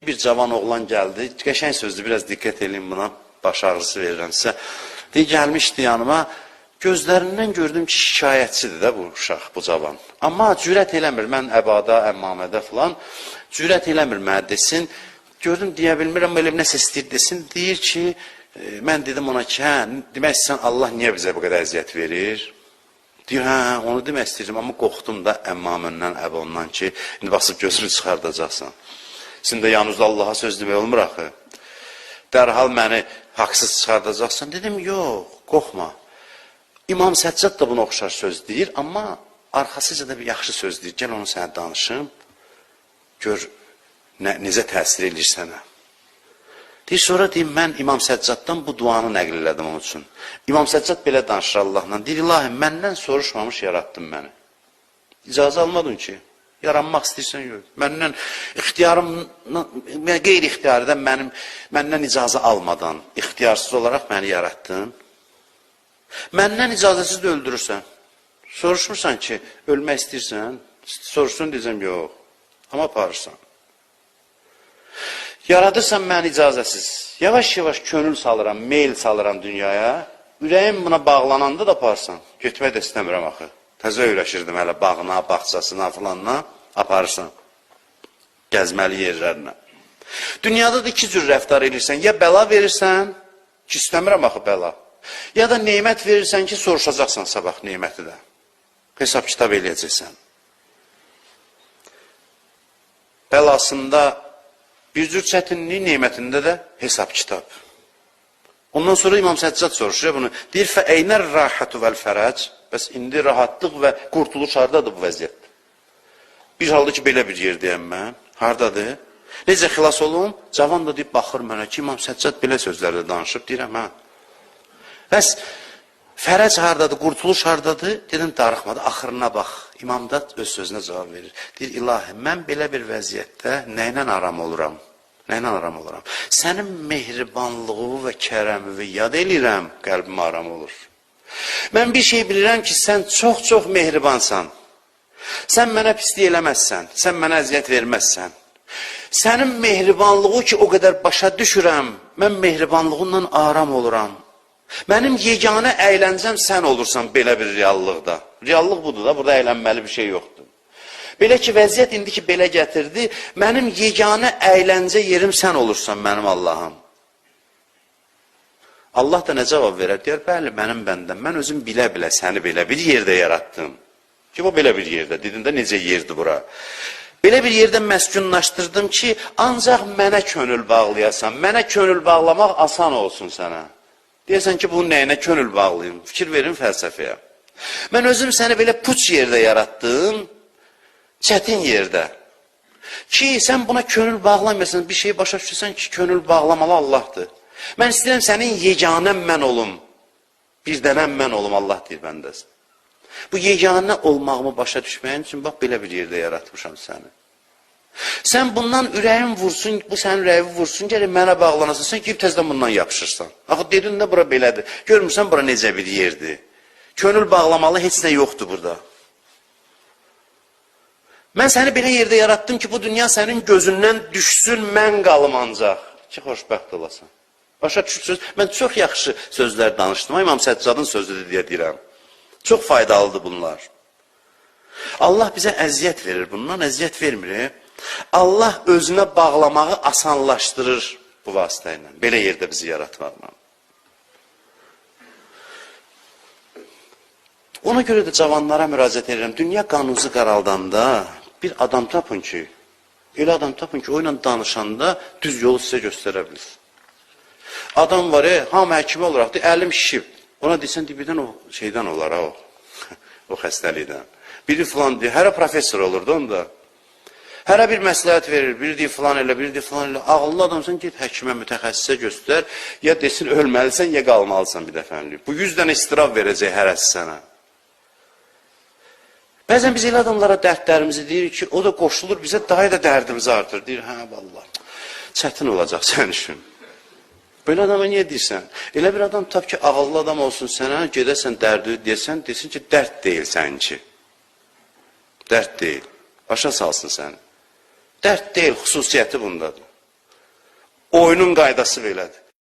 bir cavan oğlan gəldi. Qəşəng sözdür, biraz diqqət edin buna. Baş ağrısı verirəm sizə. Deyir, gəlmişdi yanıma. Gözlərindən gördüm ki, şikayətçidir də bu uşaq, bu cavan. Amma cürət eləmir, mən əbada, əmmamədə filan, cürət eləmir mənə desin. Gördüm, deyə bilmirəm, elə nəsə istəyir desin. Deyir ki, mən dedim ona ki, hə, demək istəyirsən, Allah niyə bizə bu qədər əziyyət verir? Deyir, hə, onu demək istəyirəm, amma qorxdum da əmmamından, əbondan ki, indi basıb gözünü çıxardacaqsan. Sizin də yanınızda Allaha söz demək olmur axı. Dərhal məni haqsız çıxardacaqsan. Dedim, yox, qorxma. İmam Səccad da buna oxşar söz deyir, amma arxasıca da bir yaxşı söz deyir. Gəl onu sənə danışım, gör necə təsir edir sənə. Deyir, sonra deyim, mən İmam Səccaddan bu duanı nəql elədim onun üçün. İmam Səccad belə danışır Allahla. Deyir, ilahi, məndən soruşmamış yarattın məni. İcazə almadın ki, yaranmaq istəyirsən, yox. Məndən ixtiyarım, qeyri-ixtiyarıdan məndən icazə almadan, ixtiyarsız olaraq məni yarattın. Məndən icazəsiz də öldürürsən. Soruşmursan ki, ölmək istəyirsən, soruşsun deyəcəm, yox. Amma aparırsan. Yaradırsan məni icazəsiz. Yavaş-yavaş könül salıram, meyl salıram dünyaya. Ürəyim buna bağlananda da aparırsan. Getmək də istəmirəm axı. Təzə öyrəşirdim hələ bağına, bağçasına filanla. Aparırsan. Gəzməli yerlərinə. Dünyada da iki cür rəftar edirsən. Ya bəla verirsən, ki istəmirəm axı bəla. Ya da neymət verirsən ki, soruşacaqsan sabah neyməti də. Hesab kitab eləyəcəksən. Bəlasında bir cür çətinlik, neymətində də hesab kitab. Ondan sonra İmam Səccad soruşur bunu. Deyir, fəeynər rahatu vəl fərəc. Bəs indi rahatlıq və qurtuluş haradadır bu vəziyyət? Bir halda ki, belə bir yerdəyəm mən. Haradadır? Necə xilas olum? Cavan da deyib, baxır mənə ki, İmam Səccad belə sözlərdə danışıb. Deyirəm, hə. Bəs fərəc hardadır, qurtuluş hardadır? Dedim, darıxmadı, axırına bax. İmam da öz sözünə cavab verir. Deyir, ilahi, mən belə bir vəziyyətdə nəylə aram oluram? Nəylə aram oluram? Sənin mehribanlığı və kərəmi yad eləyirəm, qəlbim aram olur. Mən bir şey bilirəm ki, sən çox-çox mehribansan. Sən mənə pislik eləməzsən, sən mənə əziyyət verməzsən. Sənin mehribanlığı ki, o qədər başa düşürəm, mən mehribanlığından aram oluram. Mənim yeganə əyləncəm sən olursan belə bir reallıqda. Reallıq budur da, burada əylənməli bir şey yoxdur. Belə ki, vəziyyət indi ki, belə gətirdi, mənim yeganə əyləncə yerim sən olursan mənim Allahım. Allah da nə cavab verər? Deyər, bəli, mənim bəndəm. Mən özüm bilə-bilə səni belə bir yerdə yaratdım. Ki, bu belə bir yerdə. Dedin də necə yerdir bura? Belə bir yerdə məskunlaşdırdım ki, ancaq mənə könül bağlayasan. Mənə könül bağlamaq asan olsun sənə. Deyəsən ki, bunun nəyinə könül bağlayayım? Fikir verin fəlsəfəyə. Mən özüm səni belə puç yerdə yaratdım, çətin yerdə. Ki, sən buna könül bağlamayasın, bir şey başa düşürsən ki, könül bağlamalı Allahdır. Mən istəyirəm sənin yeganəm mən olum, bir dənəm mən olum, Allah deyir bəndəsin. Bu yeganə olmağımı başa düşməyin üçün, bax, belə bir yerdə yaratmışam səni. Sən bundan ürəyin vursun, bu sənin ürəyin vursun, gəlib mənə bağlanasın, sən girib təzdən bundan yapışırsan. Axı, dedin də bura belədir. Görmürsən, bura necə bir yerdir. Könül bağlamalı, heç nə yoxdur burada. Mən səni belə yerdə yaratdım ki, bu dünya sənin gözündən düşsün, mən qalım ancaq. Ki, xoşbəxt olasan. Başa düşürsünüz, mən çox yaxşı sözlər danışdım. İmam Səccadın sözüdür deyə deyirəm. Çox faydalıdır bunlar. Allah bizə əziyyət verir, bundan əziyyət vermir. Allah özünə bağlamağı asanlaşdırır bu vasitə ilə. Belə yerdə bizi yaratmaqla. Ona görə də cavanlara müraciət edirəm. Dünya qanunuzu qaraldanda bir adam tapın ki, elə adam tapın ki, o ilə danışanda düz yolu sizə göstərə bilir. Adam var, hamı həkimi olaraq da əlim şişib. Ona deysən, birdən o şeydən olar, o xəstəlikdən. Biri filan deyir, hərə professor olurdu onda. Hərə bir məsləhət verir, biri deyir filan elə, biri deyir filan elə. Ağıllı adamsan, get həkimə, mütəxəssisə göstər, ya desin ölməlisən, ya qalmalısan bir dəfənlik. Bu 100 dənə istirab verəcək hərəsi sənə. Bəzən biz elə adamlara dərdlərimizi deyirik ki, o da qoşulur, bizə daha da dərdimizi artır. Deyir, hə, vallah, çətin olacaq sən üçün. Böyle adama niyə deyirsən? Elə bir adam tap ki, ağıllı adam olsun sənə, gedəsən dərdi deyəsən, desin ki, dərd deyil sənki. Dərd deyil. Başa salsın səni. Dərd deyil, xüsusiyyəti bundadır. Oyunun qaydası belədir.